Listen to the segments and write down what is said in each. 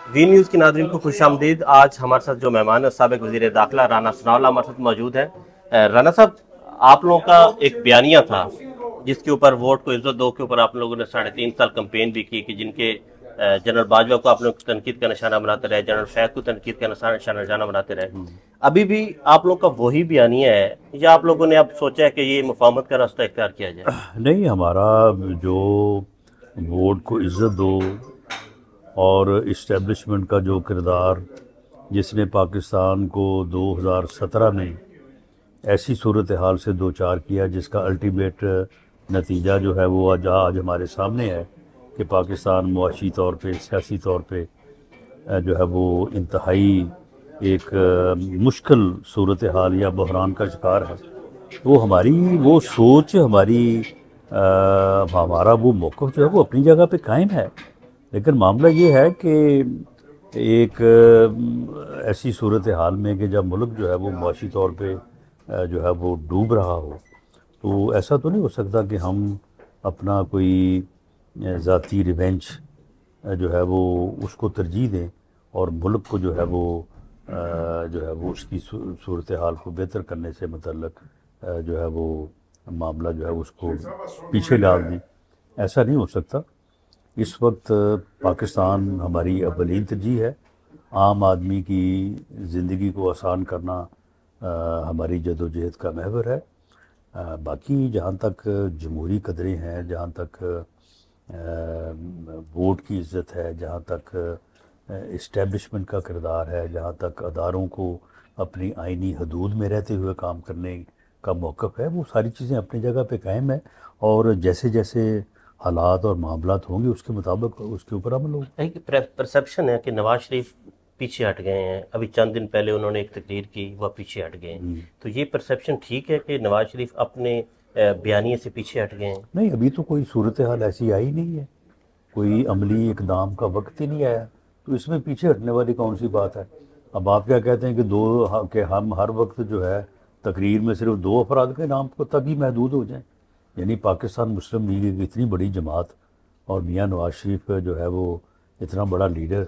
V news की नाज़रीन को खुशामदीद। आज हमारे साथ जो मेहमान है साबिक वज़ीर दाखिला राना सनाउल्लाह हमारे साथ मौजूद है। राना साहब, आप लोगों का एक बयानिया था जिसके ऊपर वोट को इज्जत दो के ऊपर आप लोगों ने 3.5 साल कंपेन भी की कि जिनके जनरल बाजवा को आप लोग तनकीद का निशाना बनाते रहे, जनरल फैद को तनकीद का निशाना बनाते रहे। अभी भी आप लोग का वही बयानिया है या आप लोगों ने अब सोचा है कि ये मुफाहमत का रास्ता इख्तियार किया जाए? नहीं, हमारा जो वोट को इज़्ज़त दो और इस्टेब्लिशमेंट का जो किरदार जिसने पाकिस्तान को 2017 में ऐसी सूरत हाल से दो चार किया जिसका अल्टीमेट नतीजा जो है वो आज हमारे सामने है कि पाकिस्तान मुआशी तौर पे, सियासी तौर पे जो है वो इंतहाई एक मुश्किल सूरत हाल या बहरान का शिकार है। तो हमारी वो सोच, हमारा वो मौक़िफ़ जो है वो अपनी जगह पे कायम है। लेकिन मामला ये है कि एक ऐसी सूरत हाल में कि जब मुल्क जो है वो मुआशी तौर पे जो है वो डूब रहा हो, तो ऐसा तो नहीं हो सकता कि हम अपना कोई ज़ाती रिवेंज जो है वो उसको तरजीह दें और मुल्क को जो है वो उसकी सूरत हाल को बेहतर करने से मुतल्लक जो है वो मामला जो है उसको पीछे डाल दें। ऐसा नहीं हो सकता। इस वक्त पाकिस्तान हमारी अव्वलीन तरजीह है। आम आदमी की ज़िंदगी को आसान करना हमारी जदोजहद का महवर है। बाकी जहाँ तक जमहूरी कदरें हैं, जहाँ तक वोट की इज़्ज़त है, जहाँ तक इस्टेब्लिशमेंट का किरदार है, जहाँ तक अदारों को अपनी आइनी हदूद में रहते हुए काम करने का मौक़िफ़ है, वो सारी चीज़ें अपनी जगह पे कायम है और जैसे जैसे हालात और मामलात होंगे उसके मुताबिक उसके ऊपर अमल होगा। एक परसेप्शन है कि नवाज शरीफ पीछे हट गए हैं। अभी चंद दिन पहले उन्होंने एक तकरीर की, वह पीछे हट गए हैं। तो ये परसेप्शन ठीक है कि नवाज शरीफ अपने बयानिए से पीछे हट गए हैं? नहीं, अभी तो कोई सूरत हाल ऐसी आई नहीं है, कोई अमली इकदाम का वक्त ही नहीं आया, तो इसमें पीछे हटने वाली कौन सी बात है। अब आप क्या कहते हैं कि हम हर वक्त जो है तकरीर में सिर्फ 2 अफराद के नाम को तक ही महदूद हो जाएं? यानी पाकिस्तान मुस्लिम लीग की इतनी बड़ी जमात और मियाँ नवाज शरीफ जो है वो इतना बड़ा लीडर,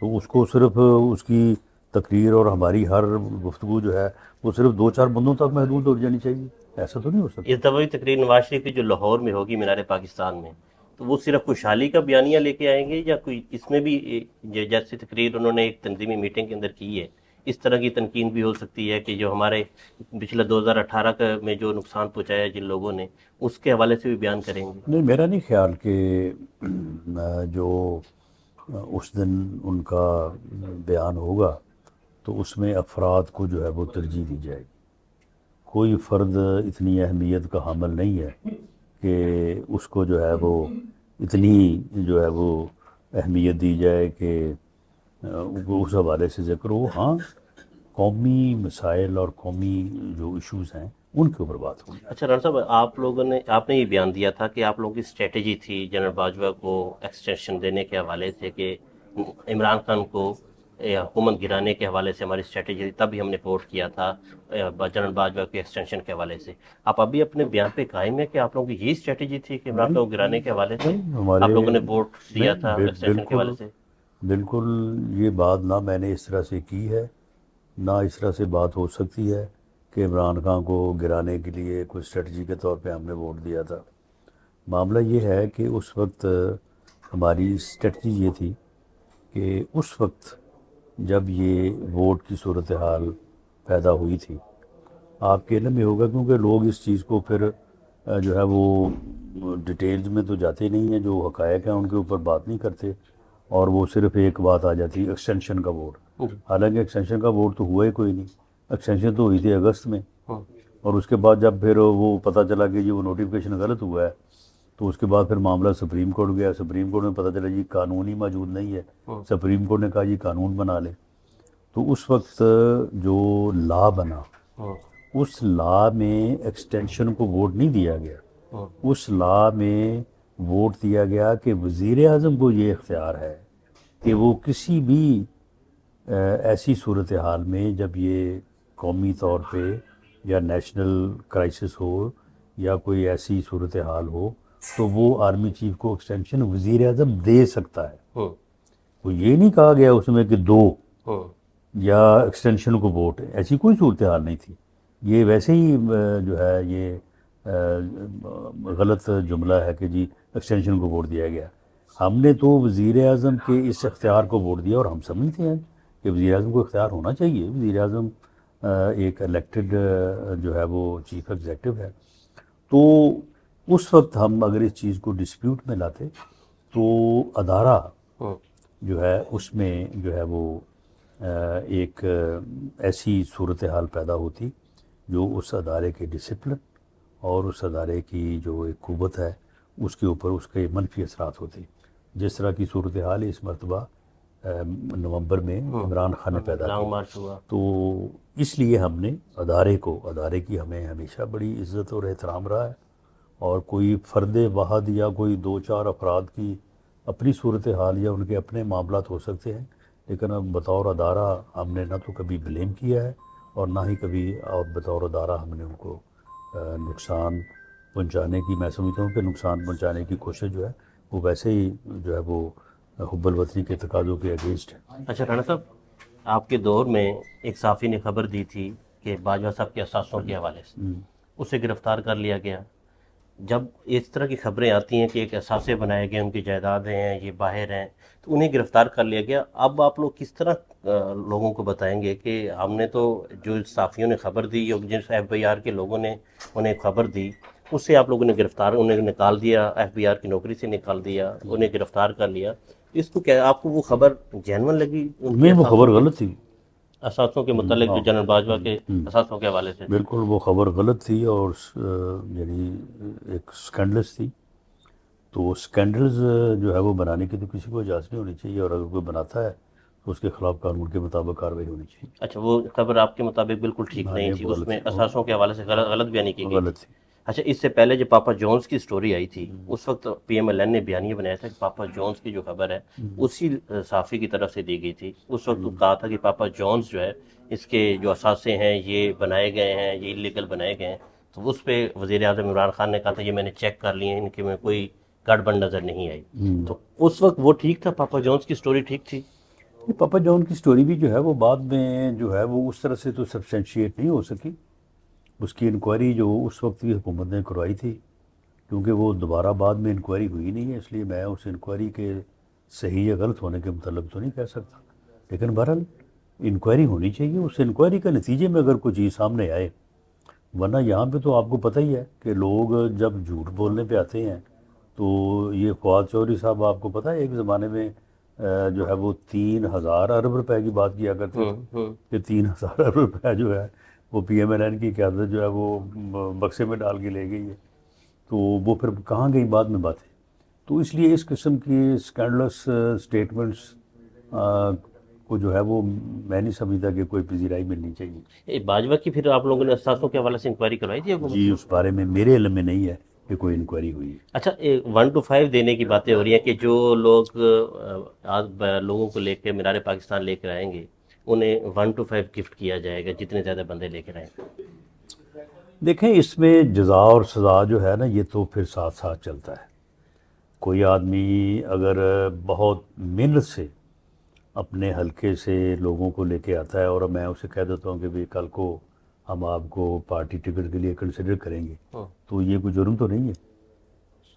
तो उसको सिर्फ उसकी तकरीर और हमारी हर गुफ्तगू जो है वो सिर्फ 2-4 बंदों तक महदूद हो जानी चाहिए? ऐसा तो नहीं हो सकता। इस दफ़ा तकरीर नवाज शरीफ की जो लाहौर में होगी, मीनार पाकिस्तान में, तो वो सिर्फ खुशहाली का बयानिया लेके आएंगे या कोई इसमें भी जैसे तकरीर उन्होंने एक तंजीमी मीटिंग के अंदर की है, इस तरह की तनकीद भी हो सकती है कि जो हमारे पिछले 2018 में जो नुकसान पहुंचाया जिन लोगों ने, उसके हवाले से भी बयान करेंगे? नहीं, मेरा नहीं ख्याल कि जो उस दिन उनका बयान होगा तो उसमें अफराद को जो है वो तरजीह दी जाएगी। कोई फ़र्द इतनी अहमियत का हामिल नहीं है कि उसको जो है वो इतनी जो है वो अहमियत दी जाए कि उस हवाले से ज़िक्र हो। हाँ, कौमी मसाइल और कौमी जो इश्यूज़ हैं उनके ऊपर बात होगी। अच्छा राना साहब, आपने ये बयान दिया था कि आप लोगों की स्ट्रेटजी थी जनरल बाजवा को एक्सटेंशन देने के हवाले से कि इमरान खान को हुकूमत गिराने के हवाले से हमारी स्ट्रेटजी थी, तभी हमने वोट किया था जनरल बाजवा के एक्सटेंशन के हवाले से। आप अभी अपने बयान पे कायम है कि आप लोगों की यही स्ट्रेटजी थी कि इमरान खान को गिराने के हवाले से आप लोगों ने वोट दिया था एक्सटेंशन के हवाले से? बिल्कुल ये बात ना मैंने इस तरह से की है, ना इस तरह से बात हो सकती है कि इमरान खान को गिराने के लिए कोई स्ट्रेटजी के तौर पे हमने वोट दिया था। मामला ये है कि उस वक्त हमारी स्ट्रेटजी ये थी कि उस वक्त जब ये वोट की सूरत हाल पैदा हुई थी, आपके इल्म में होगा क्योंकि लोग इस चीज़ को फिर जो है वो डिटेल्स में तो जाते नहीं हैं, जो हक़ायक़ हैं उनके ऊपर बात नहीं करते और वो सिर्फ एक बात आ जाती है एक्सटेंशन का वोट। हालांकि एक्सटेंशन का वोट तो हुआ ही कोई नहीं। एक्सटेंशन तो हुई थी अगस्त में और उसके बाद जब फिर वो पता चला कि ये वो नोटिफिकेशन गलत हुआ है तो उसके बाद फिर मामला सुप्रीम कोर्ट गया। सुप्रीम कोर्ट में पता चला जी कानून ही मौजूद नहीं है। सुप्रीम कोर्ट ने कहा जी कानून बना ले। तो उस वक्त जो लॉ बना, उस लॉ में एक्सटेंशन को वोट नहीं दिया गया। उस लॉ में वोट दिया गया कि वज़ीर आज़म को ये इख्तियार है कि वो किसी भी ऐसी सूरत हाल में जब ये कौमी तौर पे या नेशनल क्राइसिस हो या कोई ऐसी सूरत हाल हो तो वो आर्मी चीफ को एक्सटेंशन वज़ीर आज़म दे सकता है। तो ये नहीं कहा गया उसमें कि 2 हम्म। या एक्सटेंशन को वोट है, ऐसी कोई सूरत हाल नहीं थी। ये वैसे ही जो है ये गलत जुमला है कि जी एक्सटेंशन को वोट दिया गया। हमने तो वज़ीर आज़म के इस इख्तियार को वोट दिया, और हम समझते हैं कि वज़ीर आज़म को इख्तियार होना चाहिए। वज़ीर आज़म एक इलेक्टेड जो है वो चीफ एग्जीक्यूटिव है। तो उस वक्त हम अगर इस चीज़ को डिस्प्यूट में लाते तो अदारा जो है उसमें जो है वो एक ऐसी सूरत हाल पैदा होती जो उस अदारे के डिसिप्लिन और उस अदारे की जो एक क़ुव्वत है उसके ऊपर उसके मनफी असरात होते। जिस तरह की सूरत हाल इस मरतबा नवंबर में इमरान खान ने पैदा की, तो इसलिए हमने अदारे की हमें हमेशा बड़ी इज़्ज़त और एहतराम रहा है। और कोई फ़र्द वाहद या कोई 2-4 अफराद की अपनी सूरत हाल या उनके अपने मामलात हो सकते हैं, लेकिन अब बतौर अदारा हमने ना तो कभी ब्लेम किया है और ना ही कभी और बतौर अदारा हमने उनको नुकसान पहुंचाने की, मैं समझता हूँ कि नुकसान पहुंचाने की कोशिश जो है वो वैसे ही जो है वो हुब्बुल वतनी के तकाज़ों के अगेंस्ट है। अच्छा राणा साहब, आपके दौर में एक साफ़ी ने खबर दी थी कि बाजवा साहब के असासों के हवाले से उसे गिरफ़्तार कर लिया गया। जब इस तरह की खबरें आती हैं कि एक असासे बनाए गए, उनकी जायदादें हैं, ये बाहर हैं, तो उन्हें गिरफ़्तार कर लिया गया। अब आप लोग किस तरह लोगों को बताएंगे कि हमने तो जो साफ़ियों ने खबर दी और जिस FBI के लोगों ने उन्हें खबर दी उससे आप लोगों ने गिरफ़्तार, उन्हें निकाल दिया, FBI की नौकरी से निकाल दिया, उन्हें गिरफ़्तार कर लिया। इसको क्या आपको वो खबर जेन्युइन लगी? नहीं, वो खबर गलत थी असासों के मुतालिक, जो जनरल बाजवा के असासों के हवाले से। बिल्कुल वो खबर गलत थी और यानी एक स्कैंडल्स थी। तो स्कैंडल्स जो है वो बनाने की तो किसी को इजाज़त नहीं होनी चाहिए, और अगर कोई बनाता है तो उसके खिलाफ कानून के मुताबिक कार्रवाई होनी चाहिए। अच्छा, वो खबर आपके मुताबिक बिल्कुल ठीक नहीं थी, उसमें असासों के हवाले से गलत बयानी की गई थी। अच्छा, इससे पहले जो पापा जॉन्स की स्टोरी आई थी उस वक्त PMLN ने बयानिया बनाया था कि पापा जॉन्स की जो खबर है उसी साफ़ी की तरफ से दी गई थी। उस वक्त कहा था कि पापा जॉन्स जो है इसके जो असासे हैं ये बनाए गए हैं, ये इलीगल बनाए गए हैं। तो उस पर वज़ीर आज़म इमरान खान ने कहा था ये मैंने चेक कर लिए, इनके में कोई गड़बड़ नज़र नहीं आई। तो उस वक्त वो ठीक था, पापा जॉन्स की स्टोरी ठीक थी। पापा जॉन की स्टोरी भी जो है वो बाद में जो है वो उस तरह से तो सब्सटेंशिएट नहीं हो सकी। उसकी इंक्वायरी जो उस वक्त की हुकूमत ने करवाई थी, क्योंकि वो दोबारा बाद में इंक्वायरी हुई नहीं है, इसलिए मैं उस इंक्वायरी के सही या गलत होने के मतलब तो नहीं कह सकता। लेकिन बहरहाल इंक्वायरी होनी चाहिए, उस इंक्वायरी के नतीजे में अगर कोई चीज़ सामने आए। वरना यहाँ पे तो आपको पता ही है कि लोग जब झूठ बोलने पे आते हैं तो ये फ़वाद चौधरी साहब, आपको पता है एक ज़माने में जो है वो 3000 अरब रुपए की बात किया करते थे कि 3000 अरब रुपए जो है वो PMLN की क़यादत जो है वो बक्से में डाल के ले गई है। तो वो फिर कहाँ गई बाद में बातें। तो इसलिए इस किस्म की स्कैंडलस स्टेटमेंट्स को जो है वो मैं नहीं समझता कि कोई पजीराई मिलनी चाहिए। बाजवा की फिर आप लोगों ने असासों के हवाले से इंक्वायरी करवाई थी? जी, उस बारे में मेरे इल्म में नहीं है कि कोई इंक्वायरी हुई है। अच्छा, 1 to 5 देने की बातें हो रही हैं कि जो लोग आज लोगों को लेकर मीनार पाकिस्तान लेकर आएंगे उन्हें 1 to 5 गिफ्ट किया जाएगा, जितने ज़्यादा बंदे लेकर आएंगे। देखें, इसमें जज़ा और सज़ा जो है ना ये तो फिर साथ साथ चलता है। कोई आदमी अगर बहुत मेहनत से अपने हलके से लोगों को लेके आता है और मैं उसे कह देता हूँ कि भाई कल को हम आपको पार्टी टिकट के लिए कंसिडर करेंगे, तो ये कोई जुर्म तो नहीं है।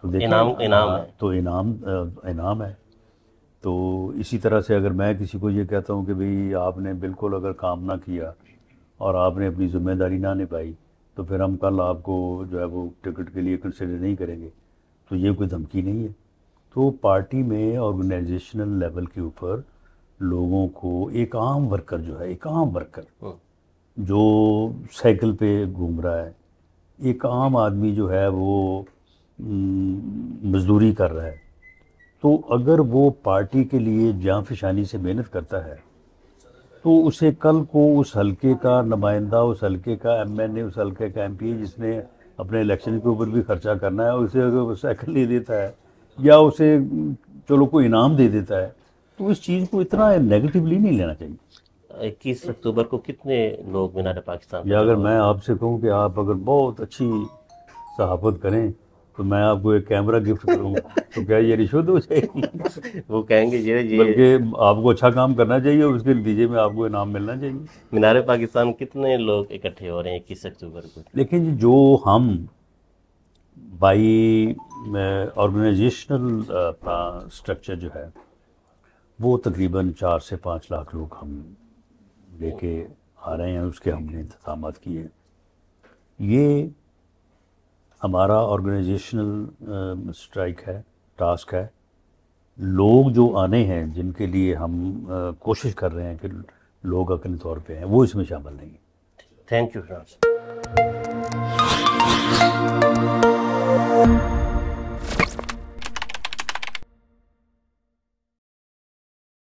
तो देखिए, इनाम है, तो इनाम है। तो इसी तरह से अगर मैं किसी को ये कहता हूँ कि भाई आपने बिल्कुल अगर काम ना किया और आपने अपनी ज़िम्मेदारी ना निभाई तो फिर हम कल आपको जो है वो टिकट के लिए कंसिडर नहीं करेंगे, तो ये कोई धमकी नहीं है। तो पार्टी में ऑर्गेनाइजेशनल लेवल के ऊपर लोगों को, एक आम वर्कर जो है, एक आम वर्कर जो साइकिल पे घूम रहा है, एक आम आदमी जो है वो मजदूरी कर रहा है, तो अगर वो पार्टी के लिए जांफशानी से मेहनत करता है तो उसे कल को उस हलके का नुमाइंदा, उस हलके का MNA, उस हलके का MP जिसने अपने इलेक्शन के ऊपर भी खर्चा करना है, उसे अगर वो साइकिल दे देता है या उसे चलो कोई इनाम दे देता है, तो इस चीज़ को इतना नेगेटिवली नहीं लेना चाहिए। 21 अक्टूबर को कितने लोग मीनार पाकिस्तान? या अगर मैं आपसे कहूँ कि आप अगर बहुत अच्छी सहाफत करें तो मैं आपको एक कैमरा गिफ्ट करूँगा तो क्या ये रिश्वत हो जाएगी? वो कहेंगे ये बल्कि आपको अच्छा काम करना चाहिए और उसके नतीजे में आपको इनाम मिलना चाहिए। मीनार पाकिस्तान कितने लोग इकट्ठे हो रहे हैं 21 अक्टूबर को? लेकिन जो हम बाई ऑर्गेनाइजेशनल अपना स्ट्रक्चर जो है वो तकरीबन 4 से 5 लाख लोग हम लेके आ रहे हैं, उसके हमने इंतजाम किए। ये हमारा ऑर्गेनाइजेशनल स्ट्राइक है, टास्क है। लोग जो आने हैं जिनके लिए हम कोशिश कर रहे हैं कि लोग अपने तौर पे हैं, वो इसमें शामिल नहीं है। Thank you.